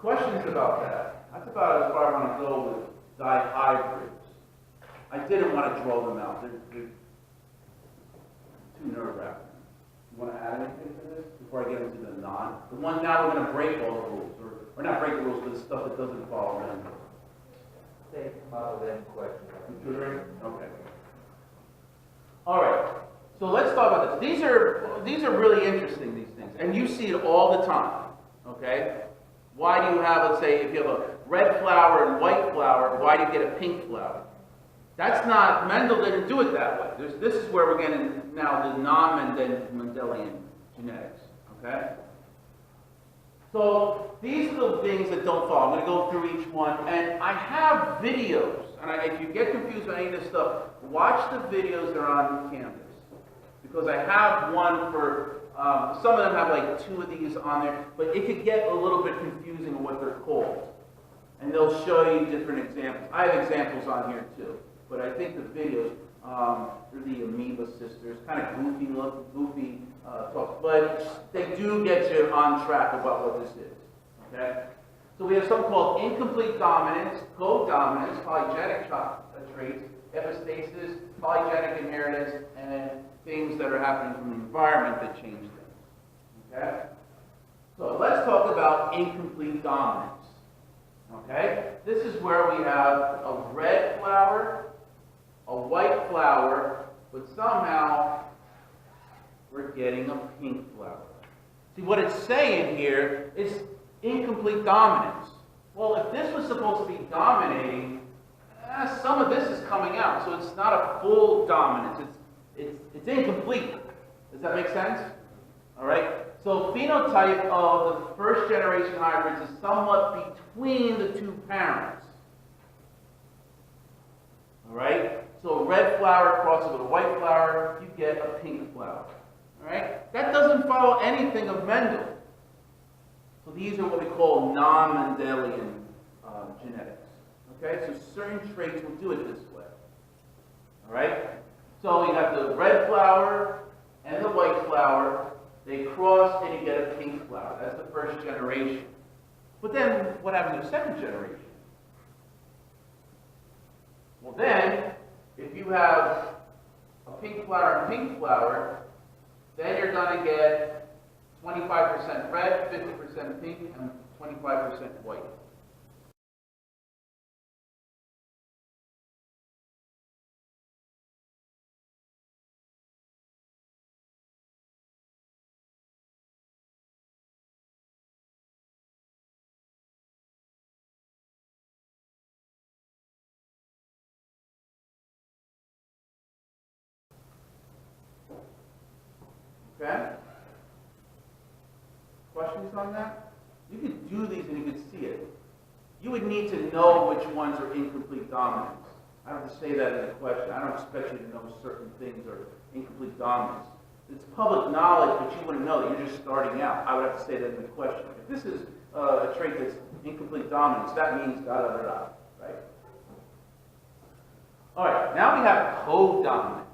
Questions about that? That's about as far as I want to go with dihybrids. I didn't want to draw them out. They're too nerve-wracking. You want to add anything to this before I get into the non? The one now we're going to break all the rules, or not break the rules, but the stuff that doesn't follow them. Say model then question. Okay. All right. So let's talk about this. These are really interesting, these things, and you see it all the time. Okay. Why do you have, let's say, if you have a red flower and white flower, why do you get a pink flower? That's not, Mendel didn't do it that way. This is where we're getting now the non-Mendelian genetics, okay? So these are the things that don't follow. I'm going to go through each one, and I have videos, and if you get confused by any of this stuff, watch the videos that are on Canvas, because I have one for, some of them have like 2 of these on there, but it could get a little bit confusing on what they're called. And they'll show you different examples. I have examples on here too. But I think the videos, they're the Amoeba sisters, kind of goofy talk, but they do get you on track about what this is, okay? So we have something called incomplete dominance, codominance, polygenic traits, epistasis, polygenic inheritance, and things that are happening from the environment that change things, okay? So let's talk about incomplete dominance, okay? This is where we have a red flower, a white flower, but somehow we're getting a pink flower. See, what it's saying here is incomplete dominance. Well, if this was supposed to be dominating, some of this is coming out, so it's not a full dominance. It's incomplete. Does that make sense? All right? So phenotype of the first generation hybrids is somewhat between the 2 parents. All right? So a red flower crosses with a white flower, you get a pink flower. All right? That doesn't follow anything of Mendel. So these are what we call non-Mendelian genetics. Okay? So certain traits will do it this way. All right? So you have the red flower and the white flower. They cross and you get a pink flower. That's the first generation. But then what happens in the second generation? Well then, if you have a pink flower and pink flower, then you're going to get 25% red, 50% pink, and 25% white. Okay? Questions on that? You could do these and you could see it. You would need to know which ones are incomplete dominance. I don't have to say that in a question. I don't expect you to know certain things are incomplete dominance. It's public knowledge, but you wouldn't know that. You're just starting out. I would have to say that in the question. If this is a trait that's incomplete dominance, that means da-da-da-da, right? All right, now we have codominance.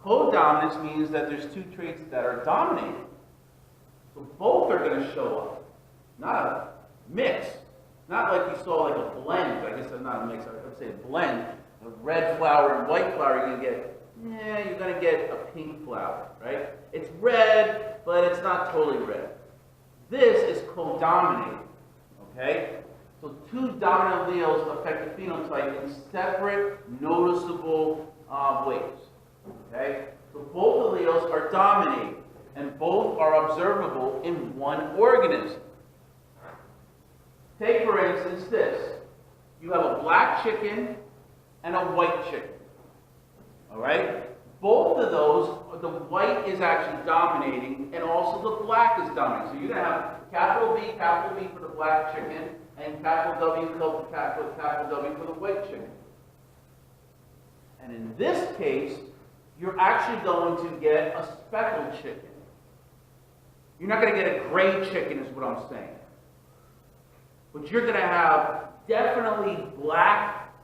Codominance means that there's 2 traits that are dominating. So both are going to show up. Not a mix. Not like you saw like a blend. I guess that's not a mix. I would say a blend. A red flower and white flower, you're going to get a pink flower, right? It's red, but it's not totally red. This is codominating, okay? So 2 dominant alleles affect the phenotype in separate, noticeable ways. Okay? So both alleles are dominating, and both are observable in one organism. Take, for instance, this. You have a black chicken and a white chicken. All right? Both of those, the white is actually dominating, and also the black is dominating. So you're going to have capital B for the black chicken, and capital W for the white chicken. And in this case, you're actually going to get a speckled chicken. You're not going to get a gray chicken, is what I'm saying. But you're going to have definitely black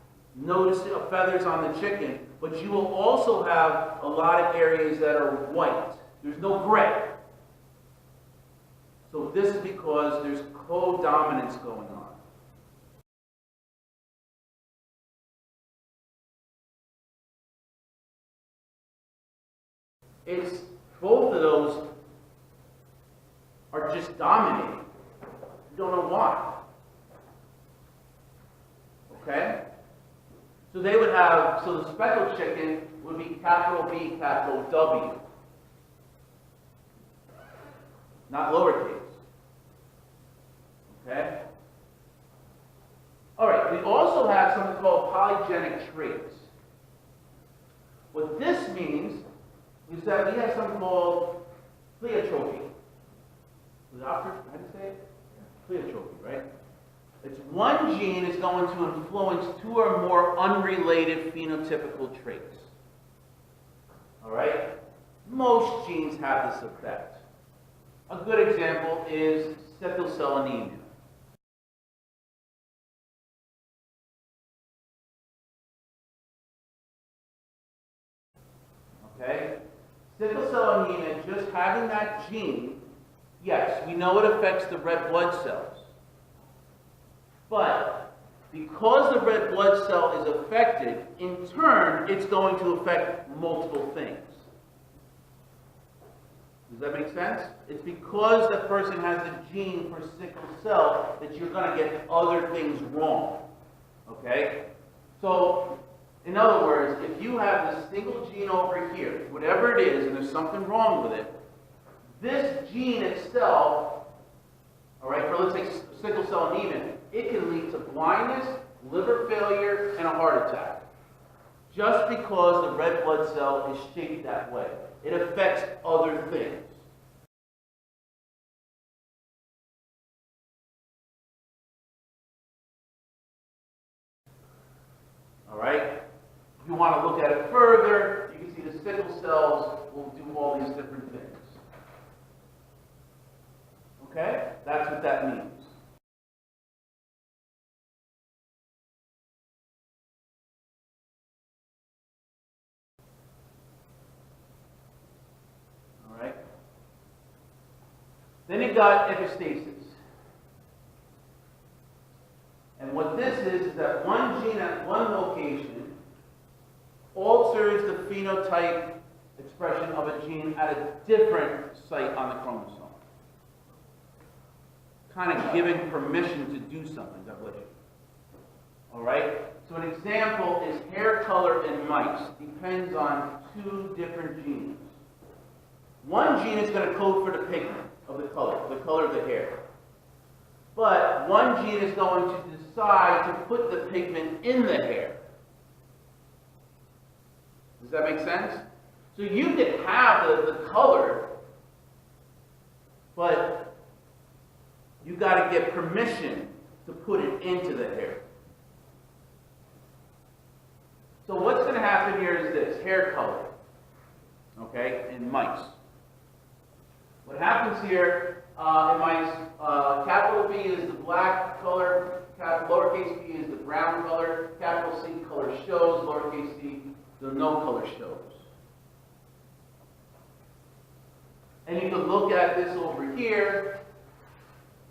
feathers on the chicken, but you will also have a lot of areas that are white. There's no gray. So this is because there's codominance going on. It's both of those are just dominating. You don't know why. Okay? So they would have, so the speckled chicken would be capital B, capital W. Not lowercase. Okay? All right, we also have something called polygenic traits. What this means is that we have something called pleiotropy. How do you say it? Pleiotropy, right? It's one gene is going to influence two or more unrelated phenotypical traits. All right? Most genes have this effect. A good example is sickle cell anemia. Okay? Sickle cell anemia, just having that gene, yes, we know it affects the red blood cells. But because the red blood cell is affected, in turn, it's going to affect multiple things. Does that make sense? It's because the person has a gene for sickle cell that you're going to get other things wrong. Okay? So, in other words, if you have this single gene over here, whatever it is, and there's something wrong with it, this gene itself, all right, for let's say sickle cell anemia, it can lead to blindness, liver failure, and a heart attack. Just because the red blood cell is shaped that way. It affects other things. All right? If you want to look at it further, you can see the sickle cells will do all these different things. Okay? That's what that means. All right? Then you got epistasis. And what this is that one gene at one location alters the phenotype expression of a gene at a different site on the chromosome. Kind of giving permission to do something. God bless you. All right? So an example is hair color in mice depends on two different genes. One gene is going to code for the pigment of the color of the hair. But one gene is going to decide to put the pigment in the hair. Does that make sense? So you can have the color, but you got to get permission to put it into the hair. So what's going to happen here is this, hair color, okay, in mice. What happens here in mice, capital B is the black color, lowercase b is the brown color, capital C color shows, lowercase c the no color shows. And you can look at this over here,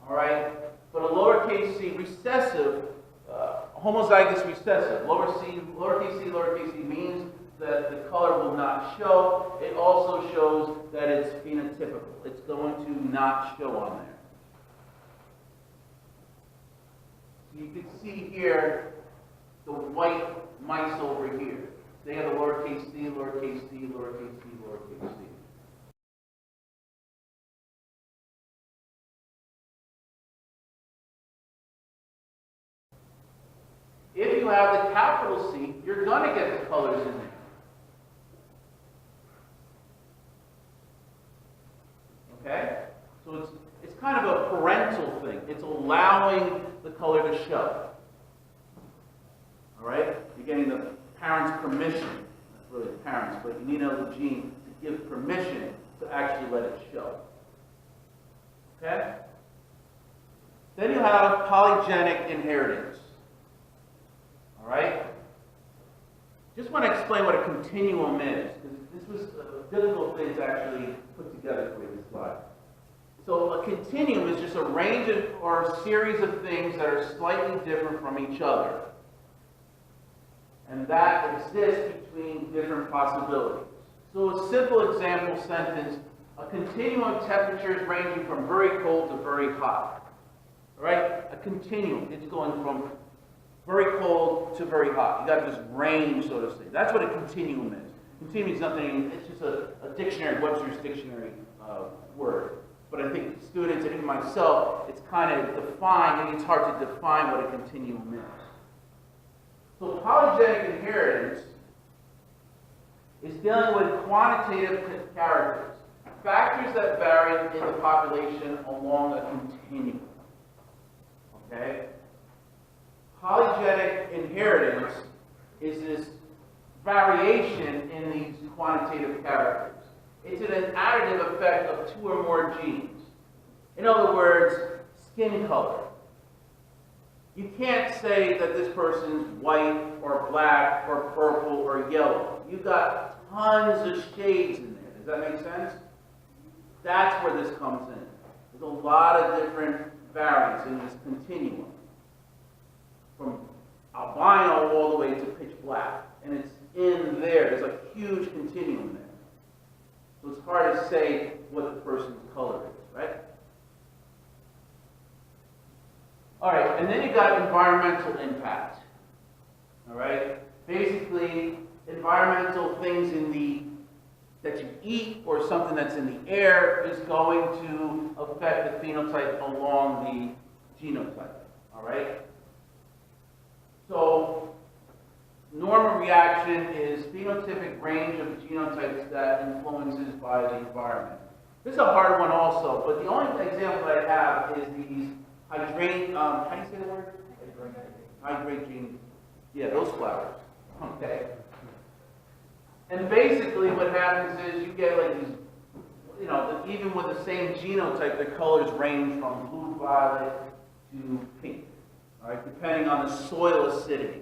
all right, but a lowercase c recessive, homozygous recessive, lowercase c means that the color will not show. It also shows that it's phenotypical. It's going to not show on there. So you can see here the white mice over here. They have a lowercase c, lowercase c, lowercase c, lowercase c. If you have the capital C, you're going to get the colors in there. Okay? So it's kind of a parental thing. It's allowing the color to show. All right? You're getting the parents' permission. Not really the parents, but you need another gene to give permission to actually let it show. Okay? Then you have polygenic inheritance. All right? Just want to explain what a continuum is, because this was a difficult thing to actually put together for you, this slide. So a continuum is just a range of, or a series of things that are slightly different from each other. And that exists between different possibilities. So a simple example sentence, a continuum of temperatures ranging from very cold to very hot. All right? A continuum. It's going from very cold to very hot. You got this range, so to say. That's what a continuum is. Continuum is nothing, it's just a dictionary, Webster's dictionary word. But I think students, and even myself, it's kind of defined, and it's hard to define what a continuum is. So polygenic inheritance is dealing with quantitative characters, factors that vary in the population along a continuum. Okay? Polygenic inheritance is this variation in these quantitative characters. It's an additive effect of two or more genes. In other words, skin color. You can't say that this person's white or black or purple or yellow. You've got tons of shades in there. Does that make sense? That's where this comes in. There's a lot of different variants in this continuum. From albino all the way to pitch black. And it's in there. There's a huge continuum there. So it's hard to say what the person's color is, right? All right, and then you got environmental impact. All right? Basically, environmental things that you eat or something that's in the air is going to affect the phenotype along the genotype. All right? So, normal reaction is phenotypic range of genotypes that influences by the environment. This is a hard one also, but the only example that I have is these hydrangea, how do you say the word? Hydrangea. Yeah, those flowers. Okay. And basically what happens is you get like these, you know, even with the same genotype, the colors range from blue violet to pink. All right, depending on the soil acidity.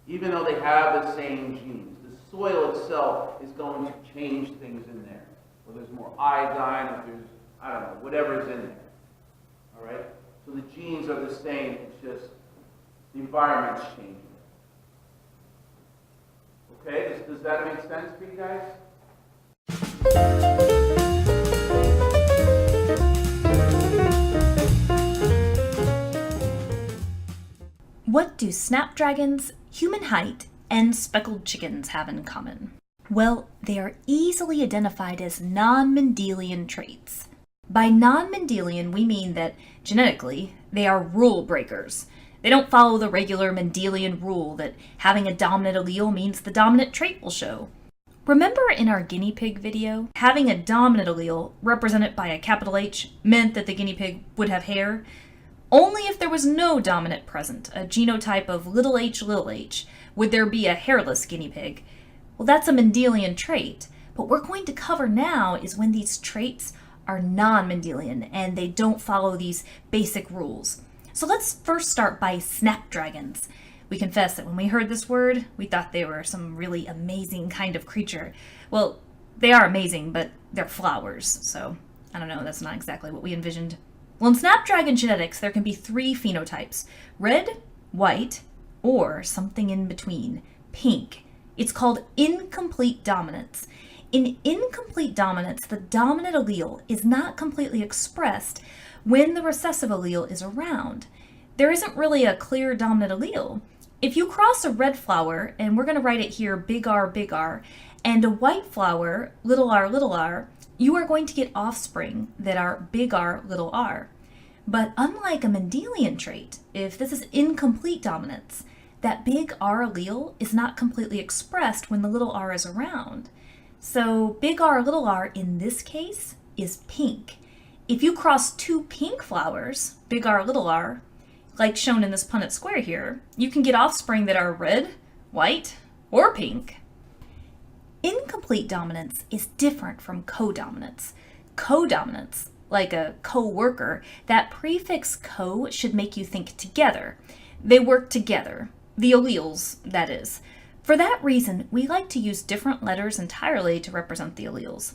Even though they have the same genes, the soil itself is going to change things in there. Or there's more iodine, or there's, I don't know, whatever is in there. All right? So the genes are the same, it's just the environment's changing. Okay, does that make sense for you guys? What do snapdragons, human height, and speckled chickens have in common? Well, they are easily identified as non-Mendelian traits. By non-Mendelian, we mean that, genetically, they are rule breakers. They don't follow the regular Mendelian rule that having a dominant allele means the dominant trait will show. Remember in our guinea pig video, having a dominant allele represented by a capital H meant that the guinea pig would have hair? Only if there was no dominant present, a genotype of little h, would there be a hairless guinea pig. Well, that's a Mendelian trait. What we're going to cover now is when these traits are non-Mendelian and they don't follow these basic rules. So let's first start by snapdragons. We confess that when we heard this word, we thought they were some really amazing kind of creature. Well, they are amazing, but they're flowers, so I don't know, that's not exactly what we envisioned. Well, in snapdragon genetics, there can be three phenotypes: red, white, or something in between, pink. It's called incomplete dominance. In incomplete dominance, the dominant allele is not completely expressed when the recessive allele is around. There isn't really a clear dominant allele. If you cross a red flower, and we're going to write it here big R, and a white flower, little r, you are going to get offspring that are big R, little r. But unlike a Mendelian trait, if this is incomplete dominance, that big R allele is not completely expressed when the little r is around. So big R, little r in this case is pink. If you cross two pink flowers, big R, little r, like shown in this Punnett square here, you can get offspring that are red, white, or pink. Incomplete dominance is different from codominance. Codominance, like a co-worker, that prefix co should make you think together. They work together. The alleles, that is. For that reason, we like to use different letters entirely to represent the alleles.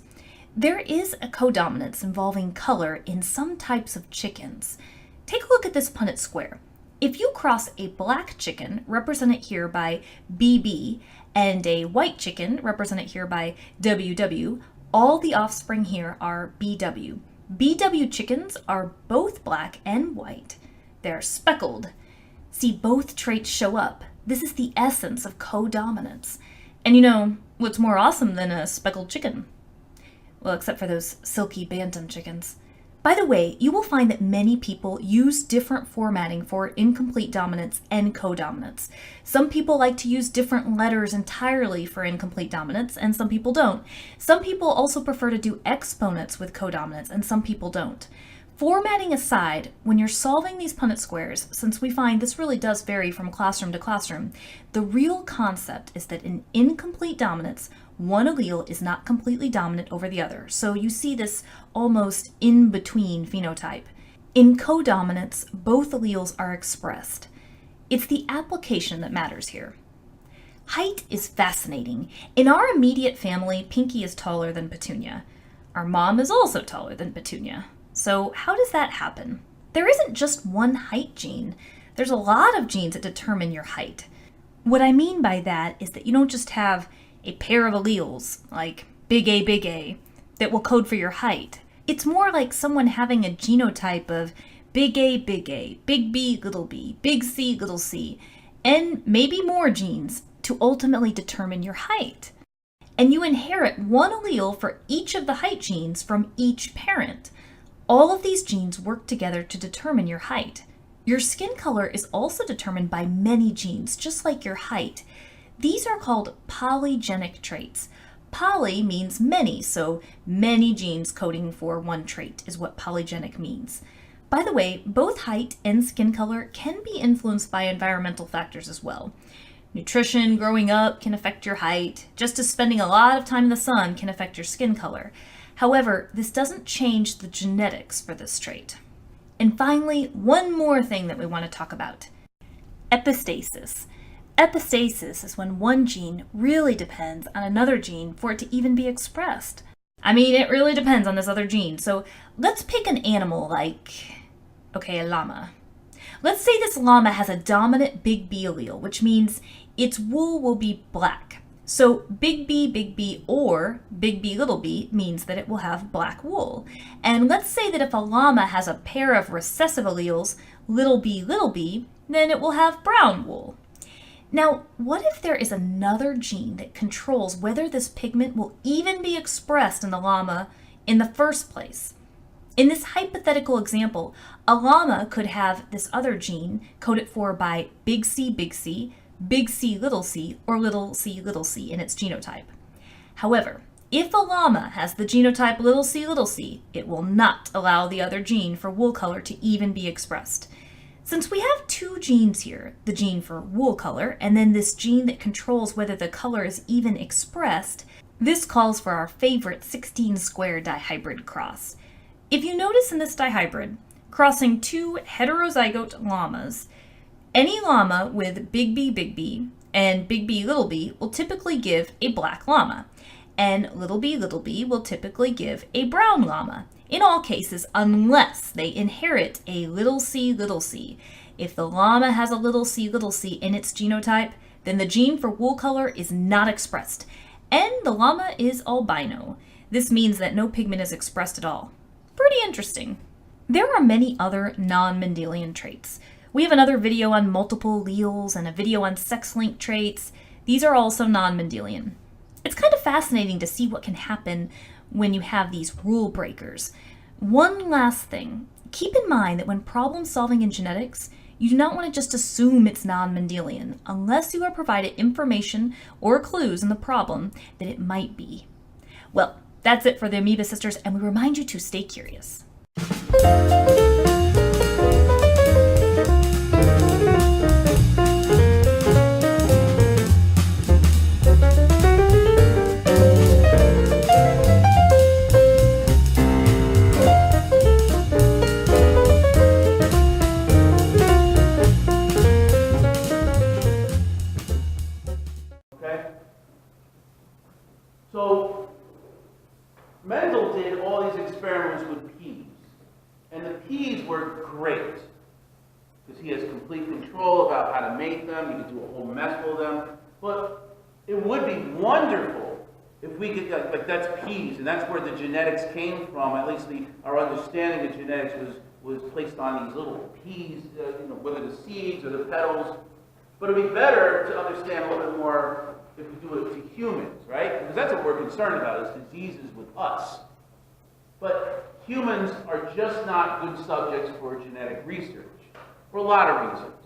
There is a codominance involving color in some types of chickens. Take a look at this Punnett square. If you cross a black chicken, represented here by BB, and a white chicken, represented here by WW, all the offspring here are BW. BW chickens are both black and white. They're speckled. See, both traits show up. This is the essence of codominance. And you know, what's more awesome than a speckled chicken? Well, except for those silky bantam chickens. By the way, you will find that many people use different formatting for incomplete dominance and codominance. Some people like to use different letters entirely for incomplete dominance, and some people don't. Some people also prefer to do exponents with codominance, and some people don't. Formatting aside, when you're solving these Punnett squares, since we find this really does vary from classroom to classroom, the real concept is that in incomplete dominance, one allele is not completely dominant over the other, so you see this almost in-between phenotype. In codominance, both alleles are expressed. It's the application that matters here. Height is fascinating. In our immediate family, Pinky is taller than Petunia. Our mom is also taller than Petunia. So how does that happen? There isn't just one height gene. There's a lot of genes that determine your height. What I mean by that is that you don't just have a pair of alleles, like big A, that will code for your height. It's more like someone having a genotype of big A, big B, little b, big C, little c, and maybe more genes to ultimately determine your height. And you inherit one allele for each of the height genes from each parent. All of these genes work together to determine your height. Your skin color is also determined by many genes, just like your height. These are called polygenic traits. Poly means many, so many genes coding for one trait is what polygenic means. By the way, both height and skin color can be influenced by environmental factors as well. Nutrition, growing up, can affect your height, just as spending a lot of time in the sun can affect your skin color. However, this doesn't change the genetics for this trait. And finally, one more thing that we want to talk about. Epistasis. Epistasis is when one gene really depends on another gene for it to even be expressed. I mean, it really depends on this other gene. So let's pick an animal like, a llama. Let's say this llama has a dominant big B allele, which means its wool will be black. So big B, or big B, little b means that it will have black wool. And let's say that if a llama has a pair of recessive alleles, little b, then it will have brown wool. Now, what if there is another gene that controls whether this pigment will even be expressed in the llama in the first place? In this hypothetical example, a llama could have this other gene coded for by big C, big C, little c, or little c in its genotype. However, if a llama has the genotype little c, it will not allow the other gene for wool color to even be expressed. Since we have two genes here, the gene for wool color and then this gene that controls whether the color is even expressed, this calls for our favorite 16 square dihybrid cross. If you notice in this dihybrid, crossing two heterozygote llamas, any llama with big B and big B, little b will typically give a black llama, and little b will typically give a brown llama. In all cases, unless they inherit a little c. If the llama has a little c in its genotype, then the gene for wool color is not expressed, and the llama is albino. This means that no pigment is expressed at all. Pretty interesting. There are many other non-Mendelian traits. We have another video on multiple alleles and a video on sex-linked traits. These are also non-Mendelian. It's kind of fascinating to see what can happen when you have these rule breakers. One last thing, keep in mind that when problem solving in genetics, you do not want to just assume it's non-Mendelian unless you are provided information or clues in the problem that it might be. Well, that's it for the Amoeba Sisters, and we remind you to stay curious. So Mendel did all these experiments with peas, and the peas were great because he has complete control about how to make them. He could do a whole mess with them. But it would be wonderful if we could, like that's peas, and that's where the genetics came from. At least our understanding of genetics was placed on these little peas, whether the seeds or the petals. But it'd be better to understand a little bit more if we do it to humans, right? Because that's what we're concerned about, is diseases with us. But humans are just not good subjects for genetic research, for a lot of reasons.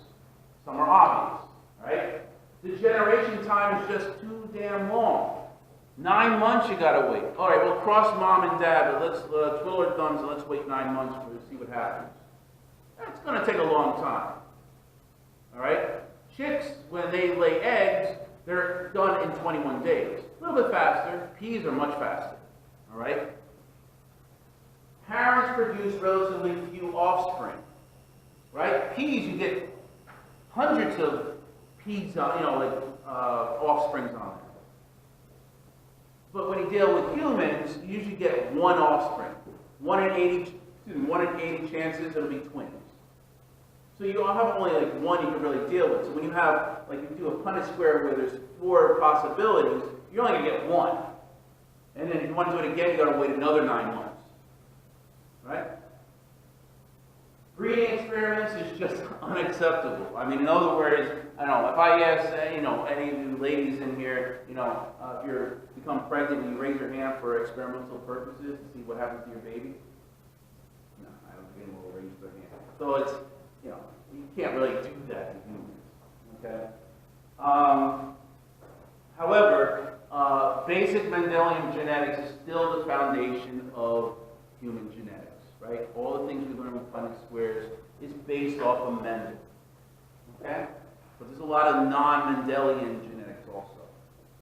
Some are obvious, right? The generation time is just too damn long. 9 months you gotta wait. All right, we'll cross mom and dad, but let's twiddle our thumbs and let's wait 9 months to see what happens. That's gonna take a long time. All right? Chicks, when they lay eggs, they're done in 21 days. A little bit faster. Peas are much faster. All right? Parents produce relatively few offspring. Right? Peas, you get hundreds of peas, offsprings on them. But when you deal with humans, you usually get one offspring. 1 in 80 chances it'll be twins. So you have only like one you can really deal with. So when you have, like you do a Punnett square where there's 4 possibilities, you're only going to get 1. And then if you want to do it again, you got to wait another 9 months. Right? Breeding experiments is just unacceptable. I mean, in other words, I don't know, if I ask, any of you ladies in here, if you become pregnant, will you raise your hand for experimental purposes to see what happens to your baby? No, I don't think anyone will raise their hand. So it's, you can't really do that to humans, okay? However, basic Mendelian genetics is still the foundation of human genetics, right? All the things we learn with Punnett squares is based off of Mendel, okay? But there's a lot of non-Mendelian